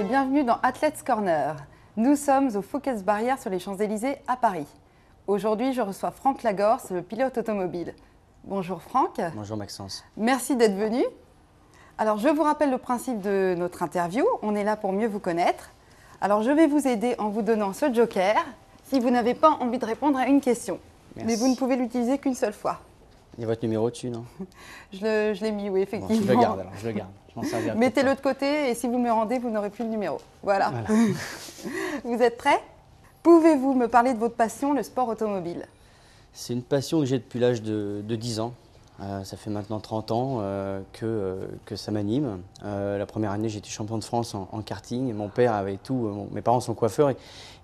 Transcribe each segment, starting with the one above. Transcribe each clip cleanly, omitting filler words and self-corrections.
et bienvenue dans Athletes Corner. Nous sommes au Focus Barrière sur les Champs-Élysées à Paris. Aujourd'hui, je reçois Franck Lagorce, le pilote automobile. Bonjour Franck. Bonjour Maxence. Merci d'être venu. Alors, je vous rappelle le principe de notre interview. On est là pour mieux vous connaître. Alors, je vais vous aider en vous donnant ce joker si vous n'avez pas envie de répondre à une question. Merci. Mais vous ne pouvez l'utiliser qu'une seule fois. Il y a votre numéro dessus, non? Je l'ai mis, oui, effectivement. Bon, je le garde alors, je le garde. Je m'en servirai. Mettez-le de côté et si vous me rendez, vous n'aurez plus le numéro. Voilà. Vous êtes prêts? Pouvez-vous me parler de votre passion, le sport automobile? C'est une passion que j'ai depuis l'âge de 10 ans. Ça fait maintenant 30 ans que ça m'anime. La première année, j'étais champion de France en karting. Mon père avait tout, mes parents sont coiffeurs, et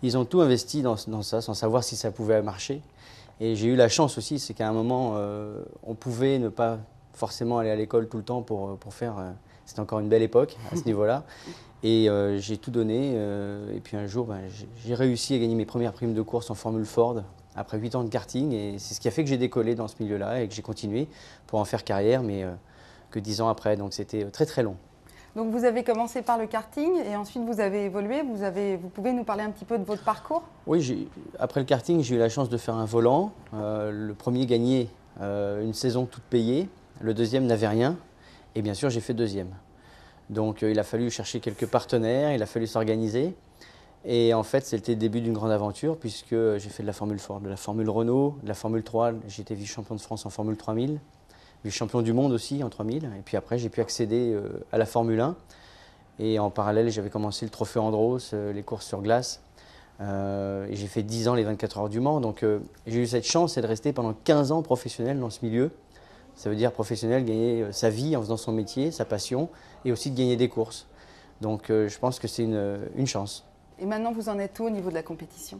ils ont tout investi dans ça sans savoir si ça pouvait marcher. Et j'ai eu la chance aussi, c'est qu'à un moment, on pouvait ne pas forcément aller à l'école tout le temps pour faire... C'était encore une belle époque à ce niveau-là. Et j'ai tout donné. Et puis un jour, j'ai réussi à gagner mes premières primes de course en Formule Ford après 8 ans de karting. Et c'est ce qui a fait que j'ai décollé dans ce milieu-là et que j'ai continué pour en faire carrière, mais que 10 ans après. Donc c'était très très long. Donc vous avez commencé par le karting et ensuite vous avez évolué. Vous pouvez nous parler un petit peu de votre parcours? Oui, après le karting, j'ai eu la chance de faire un volant. Le premier gagné une saison toute payée. Le deuxième n'avait rien. Et bien sûr, j'ai fait deuxième. Donc il a fallu chercher quelques partenaires, il a fallu s'organiser. Et en fait, c'était le début d'une grande aventure puisque j'ai fait de la Formule Ford, de la Formule Renault, de la Formule 3. J'ai été vice-champion de France en Formule 3000, vice-champion du monde aussi en 3000. Et puis après, j'ai pu accéder à la Formule 1. Et en parallèle, j'avais commencé le Trophée Andros, les courses sur glace. Et j'ai fait 10 ans les 24 heures du Mans. Donc j'ai eu cette chance de rester pendant 15 ans professionnel dans ce milieu. Ça veut dire professionnel, gagner sa vie en faisant son métier, sa passion, et aussi de gagner des courses. Donc je pense que c'est une chance. Et maintenant, vous en êtes où au niveau de la compétition?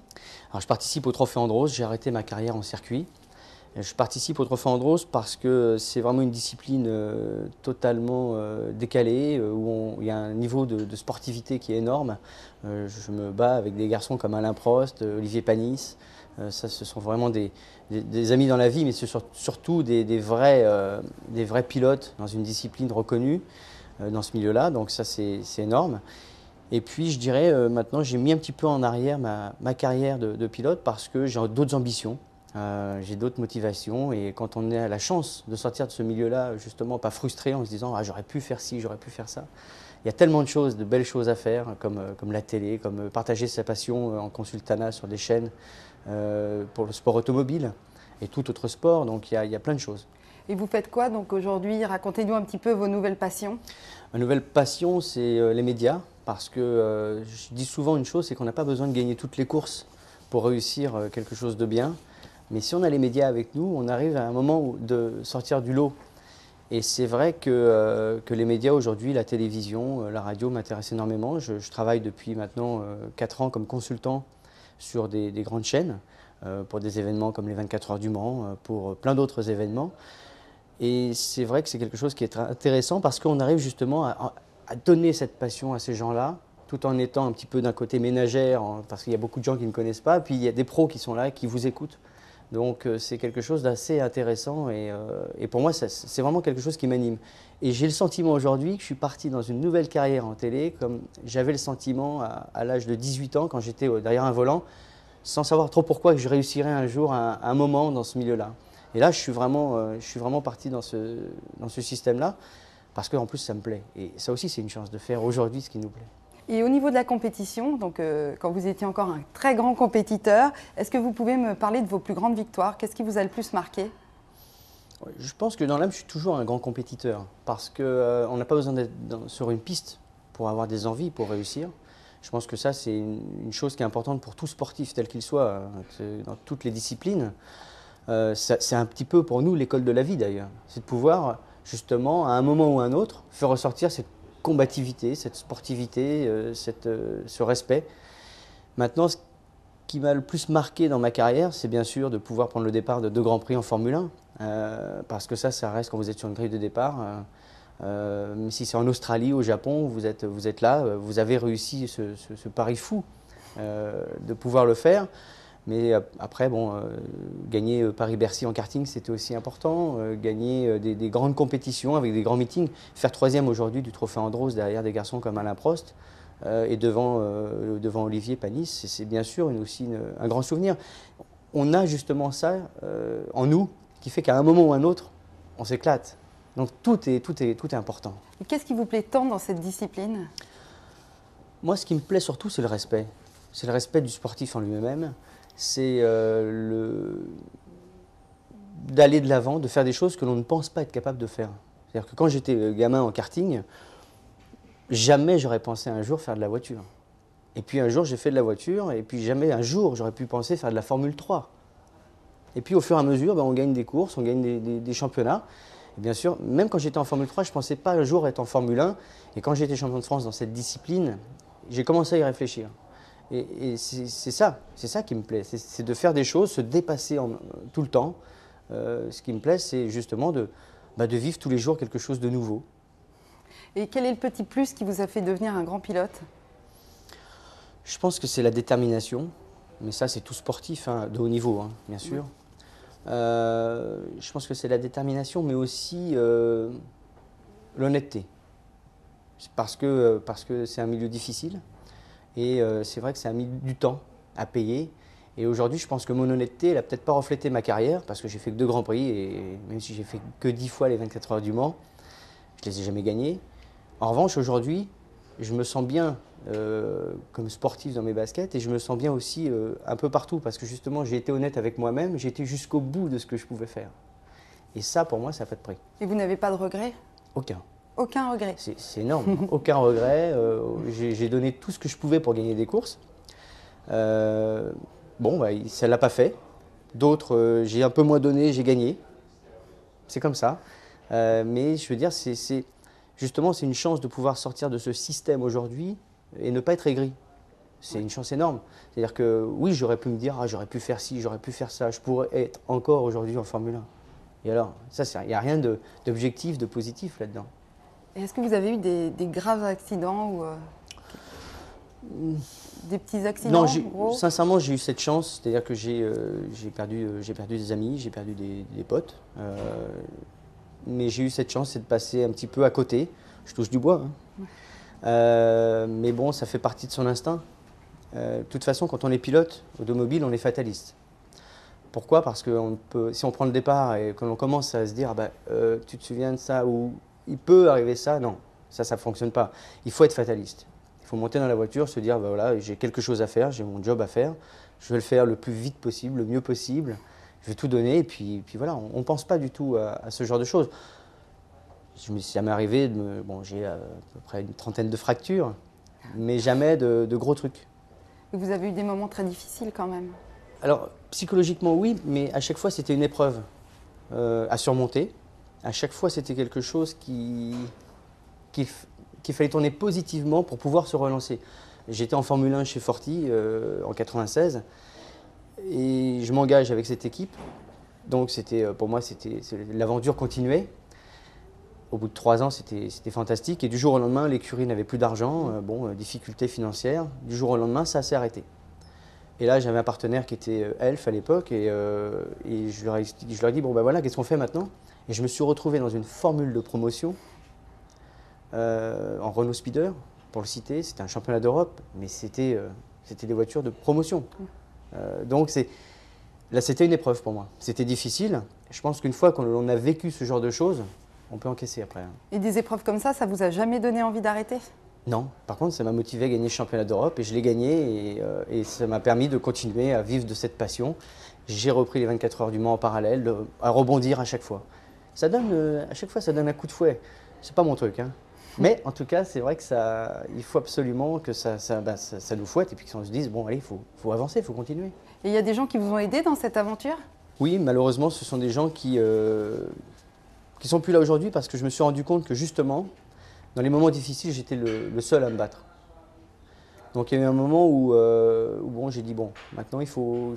Alors, je participe au Trophée Andros, j'ai arrêté ma carrière en circuit. Je participe au Trophée Andros parce que c'est vraiment une discipline totalement décalée, où il y a un niveau de sportivité qui est énorme. Je me bats avec des garçons comme Alain Prost, Olivier Panis. Ça, ce sont vraiment des amis dans la vie, mais c'est surtout des vrais pilotes dans une discipline reconnue dans ce milieu-là. Donc ça, c'est énorme. Et puis, je dirais, maintenant, j'ai mis un petit peu en arrière ma carrière de pilote parce que j'ai d'autres ambitions, j'ai d'autres motivations. Et quand on a la chance de sortir de ce milieu-là, justement, pas frustré en se disant « Ah, j'aurais pu faire ci, j'aurais pu faire ça », il y a tellement de choses, de belles choses à faire, comme la télé, comme partager sa passion en consultana sur des chaînes pour le sport automobile et tout autre sport. Donc, il y a plein de choses. Et vous faites quoi donc aujourd'hui? Racontez-nous un petit peu vos nouvelles passions. Ma nouvelle passion, c'est les médias. Parce que je dis souvent une chose, c'est qu'on n'a pas besoin de gagner toutes les courses pour réussir quelque chose de bien. Mais si on a les médias avec nous, on arrive à un moment de sortir du lot. Et c'est vrai que les médias aujourd'hui, la télévision, la radio m'intéressent énormément. Je travaille depuis maintenant 4 ans comme consultant sur des grandes chaînes pour des événements comme les 24 heures du Mans, pour plein d'autres événements. Et c'est vrai que c'est quelque chose qui est intéressant parce qu'on arrive justement à donner cette passion à ces gens-là, tout en étant un petit peu d'un côté ménagère, parce qu'il y a beaucoup de gens qui ne connaissent pas, puis il y a des pros qui sont là, qui vous écoutent. Donc c'est quelque chose d'assez intéressant et pour moi, c'est vraiment quelque chose qui m'anime. Et j'ai le sentiment aujourd'hui que je suis parti dans une nouvelle carrière en télé, comme j'avais le sentiment à l'âge de 18 ans, quand j'étais derrière un volant, sans savoir trop pourquoi que je réussirais un jour à un moment dans ce milieu-là. Et là, je suis vraiment parti dans ce système-là. Parce qu'en plus, ça me plaît. Et ça aussi, c'est une chance de faire aujourd'hui ce qui nous plaît. Et au niveau de la compétition, donc, quand vous étiez encore un très grand compétiteur, est-ce que vous pouvez me parler de vos plus grandes victoires? Qu'est-ce qui vous a le plus marqué? Je pense que dans l'âme, je suis toujours un grand compétiteur. Parce qu'on n'a pas besoin d'être sur une piste pour avoir des envies, pour réussir. Je pense que ça, c'est une chose qui est importante pour tout sportif, tel qu'il soit, dans toutes les disciplines. C'est un petit peu pour nous l'école de la vie d'ailleurs. C'est de pouvoir... justement, à un moment ou à un autre, faire ressortir cette combativité, cette sportivité, ce respect. Maintenant, ce qui m'a le plus marqué dans ma carrière, c'est bien sûr de pouvoir prendre le départ de 2 Grands Prix en Formule 1, parce que ça reste quand vous êtes sur une grille de départ. Même si c'est en Australie, au Japon, vous êtes là, vous avez réussi ce pari fou de pouvoir le faire. Mais après, bon, gagner Paris-Bercy en karting, c'était aussi important. Gagner des grandes compétitions avec des grands meetings. Faire 3e aujourd'hui du Trophée Andros derrière des garçons comme Alain Prost, et devant Olivier Panis. C'est bien sûr aussi un grand souvenir. On a justement ça en nous qui fait qu'à un moment ou un autre, on s'éclate. Donc tout est important. Et qu'est-ce qui vous plaît tant dans cette discipline? Moi, ce qui me plaît surtout, c'est le respect. C'est le respect du sportif en lui-même. C'est d'aller de l'avant, de faire des choses que l'on ne pense pas être capable de faire. C'est-à-dire que quand j'étais gamin en karting, jamais j'aurais pensé un jour faire de la voiture. Et puis un jour, j'ai fait de la voiture, et puis jamais un jour, j'aurais pu penser faire de la Formule 3. Et puis au fur et à mesure, on gagne des courses, on gagne des championnats. Et bien sûr, même quand j'étais en Formule 3, je ne pensais pas un jour être en Formule 1. Et quand j'étais champion de France dans cette discipline, j'ai commencé à y réfléchir. Et c'est ça qui me plaît, c'est de faire des choses, se dépasser tout le temps. Ce qui me plaît, c'est justement de vivre tous les jours quelque chose de nouveau. Et quel est le petit plus qui vous a fait devenir un grand pilote? Je pense que c'est la détermination, mais ça c'est tout sportif, hein, de haut niveau, hein, bien sûr. Je pense que c'est la détermination, mais aussi l'honnêteté. Parce que c'est un milieu difficile, et c'est vrai que ça a mis du temps à payer. Et aujourd'hui, je pense que mon honnêteté, elle n'a peut-être pas reflété ma carrière, parce que j'ai fait que 2 Grands Prix, et même si j'ai fait que 10 fois les 24 heures du Mans, je ne les ai jamais gagnés. En revanche, aujourd'hui, je me sens bien comme sportif dans mes baskets, et je me sens bien aussi un peu partout, parce que justement, j'ai été honnête avec moi-même, j'ai été jusqu'au bout de ce que je pouvais faire. Et ça, pour moi, ça n'a pas de prix. Et vous n'avez pas de regrets? Aucun. Aucun regret? C'est énorme, aucun regret. J'ai donné tout ce que je pouvais pour gagner des courses. Ça ne l'a pas fait. D'autres, j'ai un peu moins donné, j'ai gagné. C'est comme ça. Mais je veux dire, justement, c'est une chance de pouvoir sortir de ce système aujourd'hui et ne pas être aigri. C'est une chance énorme. C'est-à-dire que oui, j'aurais pu me dire, j'aurais pu faire ci, j'aurais pu faire ça, je pourrais être encore aujourd'hui en Formule 1. Et alors, il n'y a rien d'objectif, de positif là-dedans. Et est-ce que vous avez eu des graves accidents ou des petits accidents? Non, sincèrement, j'ai eu cette chance. C'est-à-dire que j'ai perdu des amis, j'ai perdu des potes. Mais j'ai eu cette chance, c'est de passer un petit peu à côté. Je touche du bois. Hein. Ouais. Mais bon, ça fait partie de son instinct. De toute façon, quand on est pilote automobile, on est fataliste. Pourquoi? Parce que si on prend le départ et que l'on commence à se dire tu te souviens de ça ou il peut arriver ça, non, ça ne fonctionne pas. Il faut être fataliste. Il faut monter dans la voiture, se dire voilà, j'ai quelque chose à faire, j'ai mon job à faire, je vais le faire le plus vite possible, le mieux possible, je vais tout donner et puis voilà, on ne pense pas du tout à ce genre de choses. Ça m'est arrivé, j'ai à peu près une trentaine de fractures, mais jamais de gros trucs. Et vous avez eu des moments très difficiles quand même? Alors, psychologiquement, oui, mais à chaque fois, c'était une épreuve à surmonter. À chaque fois, c'était quelque chose qu'il fallait tourner positivement pour pouvoir se relancer. J'étais en Formule 1 chez Forti en 96 et je m'engage avec cette équipe. Donc, pour moi, l'aventure continuait. Au bout de 3 ans, c'était fantastique. Et du jour au lendemain, l'écurie n'avait plus d'argent, difficultés financières. Du jour au lendemain, ça s'est arrêté. Et là, j'avais un partenaire qui était Elf à l'époque, et je leur ai dit, voilà, qu'est-ce qu'on fait maintenant? Et je me suis retrouvé dans une formule de promotion en Renault Speeder, pour le citer. C'était un championnat d'Europe, mais c'était des voitures de promotion. Donc là, c'était une épreuve pour moi. C'était difficile. Je pense qu'une fois qu'on a vécu ce genre de choses, on peut encaisser après. Et des épreuves comme ça vous a jamais donné envie d'arrêter? Non. Par contre, ça m'a motivé à gagner le championnat d'Europe et je l'ai gagné et ça m'a permis de continuer à vivre de cette passion. J'ai repris les 24 heures du Mans en parallèle, à rebondir à chaque fois. À chaque fois, ça donne un coup de fouet. C'est pas mon truc, hein. Mais en tout cas, c'est vrai que il faut absolument que ça nous fouette et puis qu'on se dise, bon, allez, il faut avancer, il faut continuer. Et il y a des gens qui vous ont aidé dans cette aventure? Oui, malheureusement, ce sont des gens qui sont plus là aujourd'hui parce que je me suis rendu compte que justement, dans les moments difficiles, j'étais le seul à me battre. Donc il y a eu un moment où j'ai dit, bon, maintenant il faut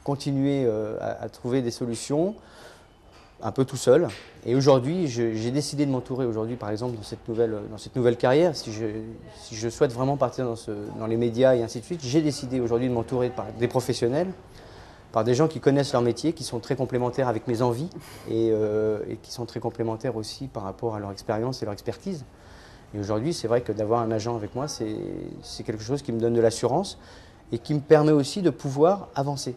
continuer à trouver des solutions, un peu tout seul. Et aujourd'hui, j'ai décidé de m'entourer aujourd'hui, par exemple, dans cette nouvelle carrière. Si je souhaite vraiment partir dans les médias et ainsi de suite, j'ai décidé aujourd'hui de m'entourer par des professionnels, par des gens qui connaissent leur métier, qui sont très complémentaires avec mes envies et qui sont très complémentaires aussi par rapport à leur expérience et leur expertise. Et aujourd'hui, c'est vrai que d'avoir un agent avec moi, c'est quelque chose qui me donne de l'assurance et qui me permet aussi de pouvoir avancer.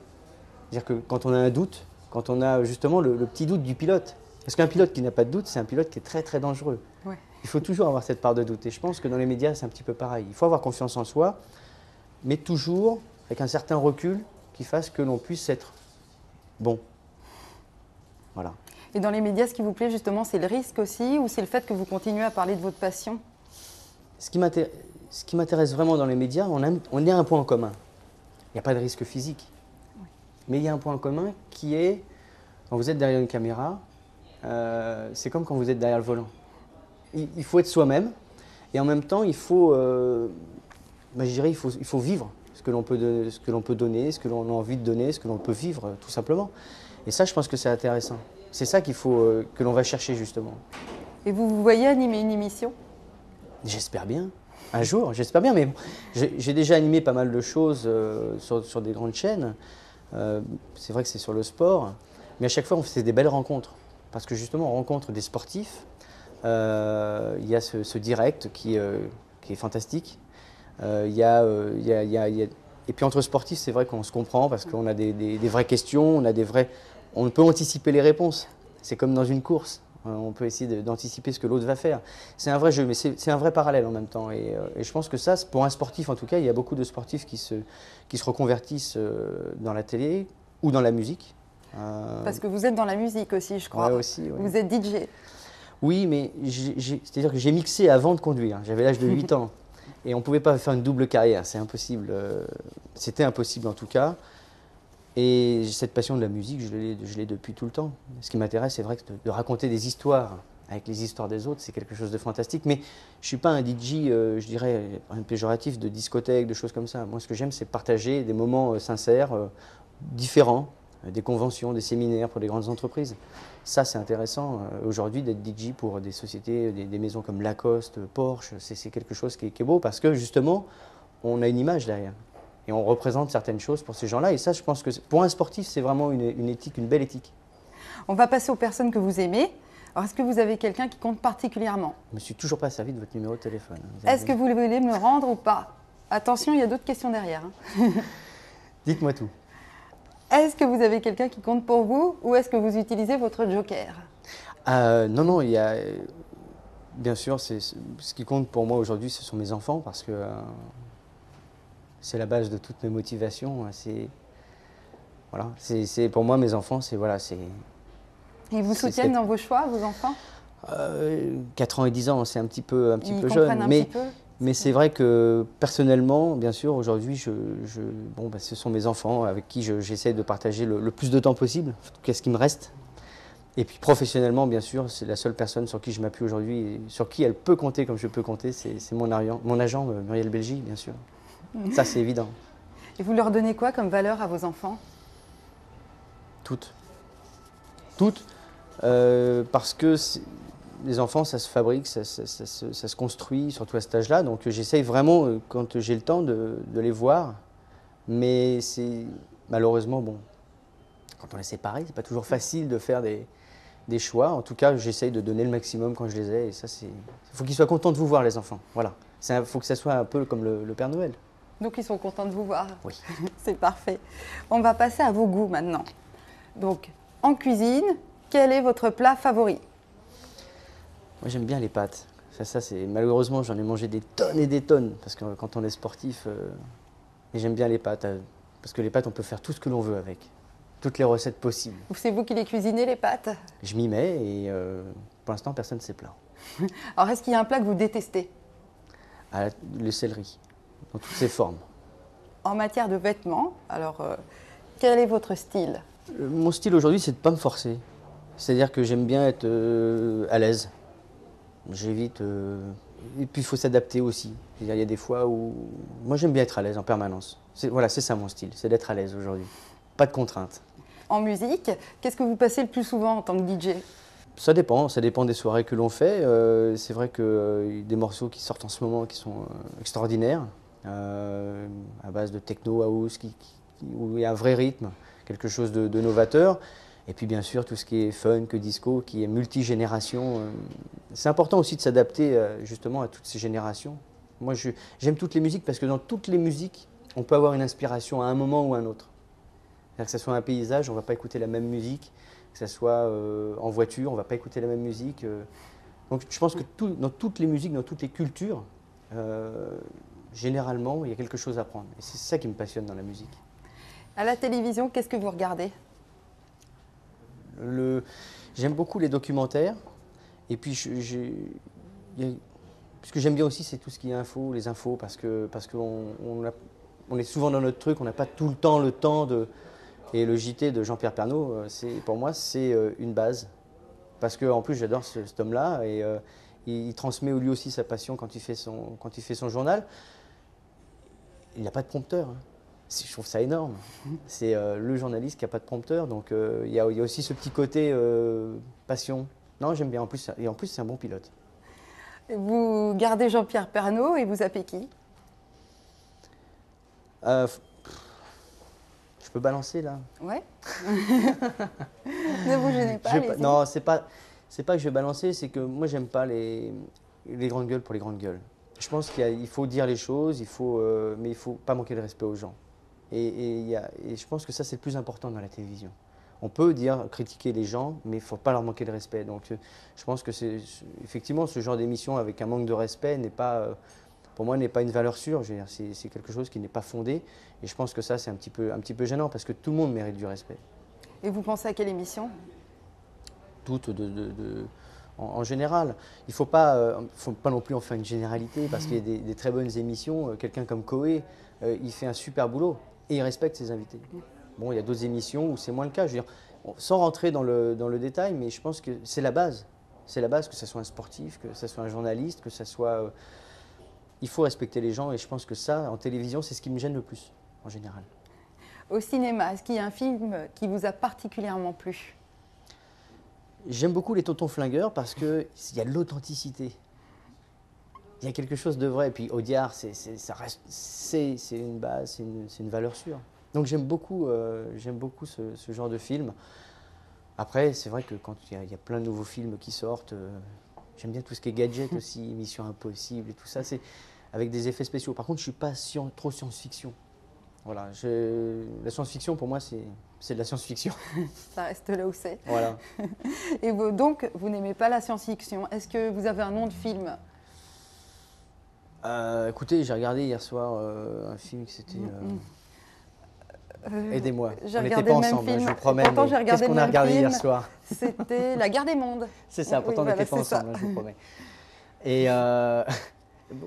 C'est-à-dire que quand on a un doute, quand on a justement le petit doute du pilote, parce qu'un pilote qui n'a pas de doute, c'est un pilote qui est très très dangereux. Ouais. Il faut toujours avoir cette part de doute. Et je pense que dans les médias, c'est un petit peu pareil. Il faut avoir confiance en soi, mais toujours avec un certain recul qui fasse que l'on puisse être bon. Voilà. Et dans les médias, ce qui vous plaît justement, c'est le risque aussi ou c'est le fait que vous continuez à parler de votre passion? Ce qui m'intéresse vraiment dans les médias, on a un point en commun. Il n'y a pas de risque physique. Oui. Mais il y a un point en commun qui est, quand vous êtes derrière une caméra, c'est comme quand vous êtes derrière le volant. Il faut être soi-même et en même temps, il faut, je dirais, il faut vivre ce que l'on peut donner, ce que l'on a envie de donner, ce que l'on peut vivre tout simplement. Et ça, je pense que c'est intéressant. C'est ça qu'il faut, que l'on va chercher justement. Et vous voyez animer une émission? J'espère bien. Un jour, j'espère bien. Mais bon, j'ai déjà animé pas mal de choses sur des grandes chaînes. C'est vrai que c'est sur le sport. Mais à chaque fois, on fait des belles rencontres. Parce que justement, on rencontre des sportifs. Il y a ce direct qui est fantastique. Et puis entre sportifs, c'est vrai qu'on se comprend parce qu'on a des vraies questions, on peut anticiper les réponses. C'est comme dans une course. On peut essayer d'anticiper ce que l'autre va faire. C'est un vrai jeu, mais c'est un vrai parallèle en même temps. Et je pense que ça, pour un sportif en tout cas, il y a beaucoup de sportifs qui se reconvertissent dans la télé ou dans la musique. Parce que vous êtes dans la musique aussi, je crois. Ouais, aussi, ouais. Vous êtes DJ. Oui, mais c'est-à-dire que j'ai mixé avant de conduire. J'avais l'âge de 8 ans. Et on ne pouvait pas faire une double carrière. C'est impossible. C'était impossible en tout cas. Et cette passion de la musique, je l'ai depuis tout le temps. Ce qui m'intéresse, c'est vrai que de raconter des histoires avec les histoires des autres, c'est quelque chose de fantastique. Mais je ne suis pas un DJ, je dirais, un péjoratif de discothèque, de choses comme ça. Moi, ce que j'aime, c'est partager des moments sincères, différents, des conventions, des séminaires pour des grandes entreprises. Ça, c'est intéressant aujourd'hui d'être DJ pour des sociétés, des maisons comme Lacoste, Porsche. C'est quelque chose qui est beau parce que justement, on a une image derrière. Et on représente certaines choses pour ces gens-là. Et ça, je pense que pour un sportif, c'est vraiment une éthique, une belle éthique. On va passer aux personnes que vous aimez. Alors, est-ce que vous avez quelqu'un qui compte particulièrement? Je ne me suis toujours pas servi de votre numéro de téléphone. Est-ce que vous voulez me le rendre ou pas? Attention, il y a d'autres questions derrière. Dites-moi tout. Est-ce que vous avez quelqu'un qui compte pour vous ou est-ce que vous utilisez votre joker? Non, il y a… Bien sûr, ce qui compte pour moi aujourd'hui, ce sont mes enfants parce que… c'est la base de toutes mes motivations. Voilà, pour moi, mes enfants, Ils vous soutiennent dans vos choix, vos enfants? 4 ans et 10 ans, c'est un petit peu Ils jeune. un petit peu. Mais c'est vrai que personnellement, bien sûr, aujourd'hui, ce sont mes enfants avec qui j'essaie de partager le plus de temps possible, qu'est-ce qui me reste. Et puis professionnellement, bien sûr, c'est la seule personne sur qui je m'appuie aujourd'hui, et sur qui elle peut compter comme je peux compter, c'est mon agent, Muriel Belgy, bien sûr. Ça, c'est évident. Et vous leur donnez quoi comme valeur à vos enfants? Toutes. Toutes. Parce que les enfants, ça se fabrique, ça se construit, surtout à cet âge-là. Donc j'essaye vraiment, quand j'ai le temps, de les voir. Mais c'est malheureusement, bon, quand on est séparés, c'est pas toujours facile de faire des choix. En tout cas, j'essaye de donner le maximum quand je les ai. Et ça, il faut qu'ils soient contents de vous voir, les enfants. Voilà. Il faut que ça soit un peu comme le Père Noël. Donc ils sont contents de vous voir. Oui. C'est parfait. On va passer à vos goûts maintenant. Donc, en cuisine, quel est votre plat favori? Moi, j'aime bien les pâtes. Ça malheureusement, j'en ai mangé des tonnes et des tonnes, parce que quand on est sportif, mais j'aime bien les pâtes, parce que les pâtes, on peut faire tout ce que l'on veut avec, toutes les recettes possibles. C'est vous qui les cuisinez, les pâtes? Je m'y mets et pour l'instant, personne ne s'est plaint. Alors, est-ce qu'il y a un plat que vous détestez? Le céleri, dans toutes ses formes. En matière de vêtements, alors, quel est votre style? Mon style aujourd'hui, c'est de ne pas me forcer. C'est-à-dire que j'aime bien être à l'aise. J'évite. Et puis il faut s'adapter aussi. Il y a des fois où. Moi j'aime bien être à l'aise en permanence. Voilà, c'est ça mon style, c'est d'être à l'aise aujourd'hui. Pas de contraintes. En musique, qu'est-ce que vous passez le plus souvent en tant que DJ? Ça dépend des soirées que l'on fait. C'est vrai que des morceaux qui sortent en ce moment qui sont extraordinaires, à base de techno, house, où il y a un vrai rythme, quelque chose de novateur. Et puis bien sûr, tout ce qui est funk, disco, qui est multigénération. C'est important aussi de s'adapter justement à toutes ces générations. Moi, j'aime toutes les musiques parce que dans toutes les musiques, on peut avoir une inspiration à un moment ou à un autre. Que ce soit un paysage, on ne va pas écouter la même musique. Que ce soit en voiture, on ne va pas écouter la même musique. Donc je pense que dans toutes les musiques, dans toutes les cultures, généralement, il y a quelque chose à prendre. Et c'est ça qui me passionne dans la musique. À la télévision, qu'est-ce que vous regardez? J'aime beaucoup les documentaires. Et puis, ce que j'aime bien aussi, c'est tout ce qui est info, les infos, parce qu'on on est souvent dans notre truc, on n'a pas tout le temps de... Et le JT de Jean-Pierre Pernaut, pour moi, c'est une base. Parce qu'en plus, j'adore cet homme-là, et il transmet lui aussi sa passion quand il fait son journal. Il n'a pas de prompteur. Hein. Je trouve ça énorme. C'est le journaliste qui n'a pas de prompteur, donc il y a aussi ce petit côté passion. Non, j'aime bien. En plus, c'est un bon pilote. Vous gardez Jean-Pierre Pernaut et vous appelez qui? Je peux balancer là? Ouais. Ne vous gênez pas. Non, c'est pas que je vais balancer, c'est que moi j'aime pas les grandes gueules pour les grandes gueules. Je pense qu'il faut dire les choses, mais il faut pas manquer de respect aux gens. Et je pense que ça c'est le plus important dans la télévision. On peut critiquer les gens, mais il ne faut pas leur manquer de respect. Donc je pense que effectivement ce genre d'émission avec un manque de respect pour moi, n'est pas une valeur sûre. C'est quelque chose qui n'est pas fondé. Et je pense que ça, c'est un petit peu gênant parce que tout le monde mérite du respect. Et vous pensez à quelle émission? Toutes en général. Il ne faut pas non plus en faire une généralité parce qu'il y a des très bonnes émissions. Quelqu'un comme Coé, il fait un super boulot et il respecte ses invités. Bon, il y a d'autres émissions où c'est moins le cas. Je veux dire, sans rentrer dans le détail, mais je pense que c'est la base. C'est la base, que ce soit un sportif, que ce soit un journaliste, que ce soit... il faut respecter les gens et je pense que ça, en télévision, c'est ce qui me gêne le plus, en général. Au cinéma, est-ce qu'il y a un film qui vous a particulièrement plu? J'aime beaucoup les Tontons Flingueurs parce qu'il y a de l'authenticité. Il y a quelque chose de vrai. Et puis Audiard, c'est une base, c'est une valeur sûre. Donc j'aime beaucoup ce genre de film. Après, c'est vrai que quand il y a plein de nouveaux films qui sortent, j'aime bien tout ce qui est gadget aussi, Mission Impossible et tout ça, c'est avec des effets spéciaux. Par contre, je ne suis pas trop science-fiction. Voilà, la science-fiction, pour moi, c'est de la science-fiction. Ça reste là où c'est. Voilà. Et donc, vous n'aimez pas la science-fiction. Est-ce que vous avez un nom de film? Écoutez, j'ai regardé hier soir un film qui c'était... Aidez-moi, on n'était pas ensemble, je vous promets. Qu'est-ce qu'on a regardé hier soir? C'était La Guerre des Mondes. C'est ça, pourtant on n'était pas ensemble, je vous promets. Et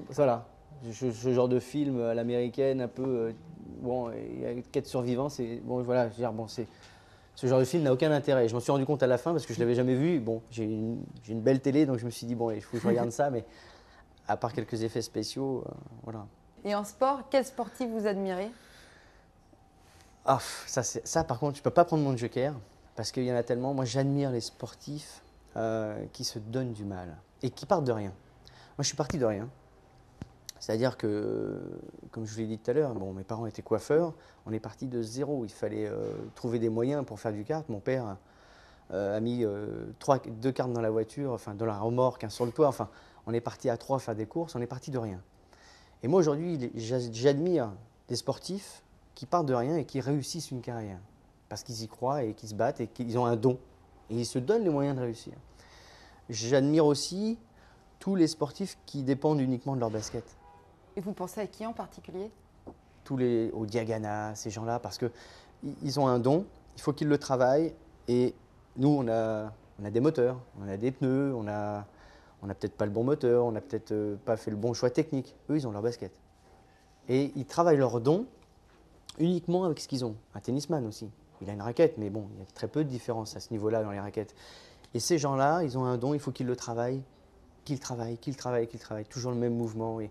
voilà, ce genre de film à l'américaine, un peu, bon, il y a une quête survivante, bon, voilà, je veux dire, bon, ce genre de film n'a aucun intérêt. Je m'en suis rendu compte à la fin parce que je ne l'avais jamais vu. Bon, j'ai une belle télé, donc je me suis dit, bon, il faut que je regarde ça, mais à part quelques effets spéciaux, voilà. Et en sport, quel sportif vous admirez? Ah, ça, par contre, je ne peux pas prendre mon joker parce qu'il y en a tellement. Moi, j'admire les sportifs qui se donnent du mal et qui partent de rien. Moi, je suis parti de rien. C'est-à-dire que, comme je vous l'ai dit tout à l'heure, bon, mes parents étaient coiffeurs. On est parti de zéro. Il fallait trouver des moyens pour faire du kart. Mon père a mis 2 karts dans la voiture, enfin, dans la remorque, un sur le toit. Enfin, on est parti à 3 faire des courses. On est parti de rien. Et moi, aujourd'hui, j'admire des sportifs qui partent de rien et qui réussissent une carrière. Parce qu'ils y croient et qu'ils se battent et qu'ils ont un don. Et ils se donnent les moyens de réussir. J'admire aussi tous les sportifs qui dépendent uniquement de leur basket. Et vous pensez à qui en particulier? Au Diagana, ces gens-là, parce qu'ils ont un don, il faut qu'ils le travaillent. Et nous, on a des moteurs, on a des pneus, on a peut-être pas le bon moteur, on n'a peut-être pas fait le bon choix technique. Eux, ils ont leur basket. Et ils travaillent leur don uniquement avec ce qu'ils ont. Un tennisman aussi, il a une raquette, mais bon, il y a très peu de différence à ce niveau-là dans les raquettes. Et ces gens-là, ils ont un don, il faut qu'ils le travaillent, qu'ils travaillent, toujours le même mouvement. Et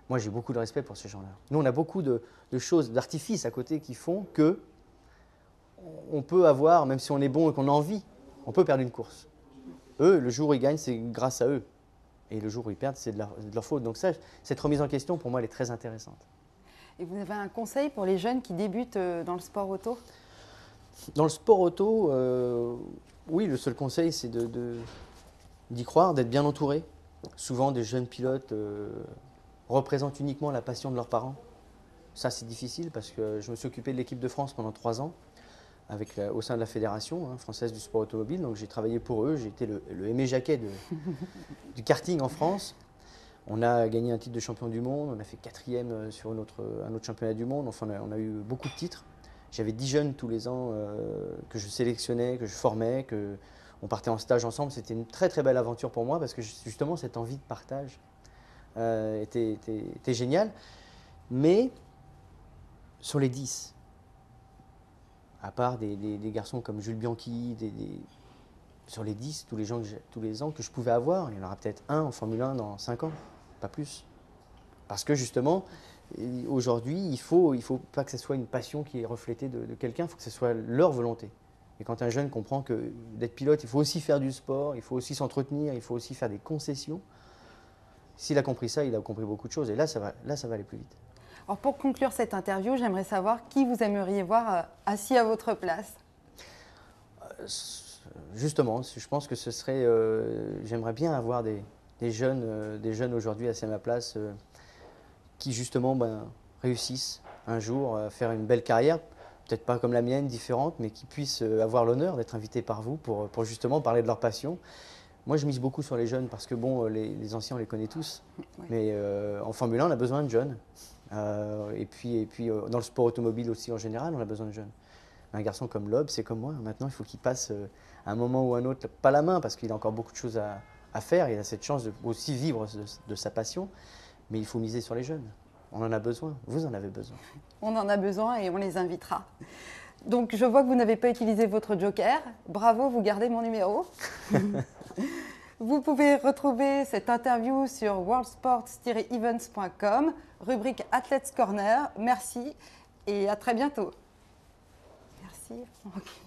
moi, j'ai beaucoup de respect pour ces gens-là. Nous, on a beaucoup de choses, d'artifices à côté qui font que on peut avoir, même si on est bon et qu'on a envie, on peut perdre une course. Eux, le jour où ils gagnent, c'est grâce à eux. Et le jour où ils perdent, c'est de leur faute. Donc ça, cette remise en question, pour moi, elle est très intéressante. Et vous avez un conseil pour les jeunes qui débutent dans le sport auto? Dans le sport auto, oui, le seul conseil, c'est d'y croire, d'être bien entouré. Souvent, des jeunes pilotes représentent uniquement la passion de leurs parents. Ça, c'est difficile parce que je me suis occupé de l'équipe de France pendant 3 ans au sein de la fédération française du sport automobile. Donc, j'ai travaillé pour eux. J'ai été le Aimé Jacquet du karting en France. On a gagné un titre de champion du monde. On a fait 4e sur un autre championnat du monde. Enfin, on a eu beaucoup de titres. J'avais 10 jeunes tous les ans que je sélectionnais, que je formais, on partait en stage ensemble. C'était une très très belle aventure pour moi parce que justement cette envie de partage était géniale. Mais sur les 10, à part des garçons comme Jules Bianchi, sur les 10, tous les ans que je pouvais avoir, il y en aura peut-être un en Formule 1 dans 5 ans, pas plus. Parce que justement, aujourd'hui, il faut pas que ce soit une passion qui est reflétée de quelqu'un, il faut que ce soit leur volonté. Et quand un jeune comprend que d'être pilote, il faut aussi faire du sport, il faut aussi s'entretenir, il faut aussi faire des concessions, s'il a compris ça, il a compris beaucoup de choses. Et là, ça va aller plus vite. Alors pour conclure cette interview, j'aimerais savoir qui vous aimeriez voir assis à votre place. Justement, je pense que ce serait... j'aimerais bien avoir des jeunes aujourd'hui assis à ma place qui justement réussissent un jour à faire une belle carrière, peut-être pas comme la mienne, différente, mais qui puissent avoir l'honneur d'être invités par vous pour justement parler de leur passion. Moi, je mise beaucoup sur les jeunes parce que bon, les anciens, on les connaît tous, oui. Mais en Formule 1, on a besoin de jeunes. Et puis dans le sport automobile aussi en général, on a besoin de jeunes. Un garçon comme Loeb, c'est comme moi. Maintenant, il faut qu'il passe à un moment ou à un autre, pas la main parce qu'il a encore beaucoup de choses à faire. Il a cette chance de aussi vivre de sa passion. Mais il faut miser sur les jeunes. On en a besoin. Vous en avez besoin. On en a besoin et on les invitera. Donc, je vois que vous n'avez pas utilisé votre joker. Bravo, vous gardez mon numéro. Vous pouvez retrouver cette interview sur worldsports-events.com, rubrique Athletes Corner. Merci et à très bientôt. Merci. Okay.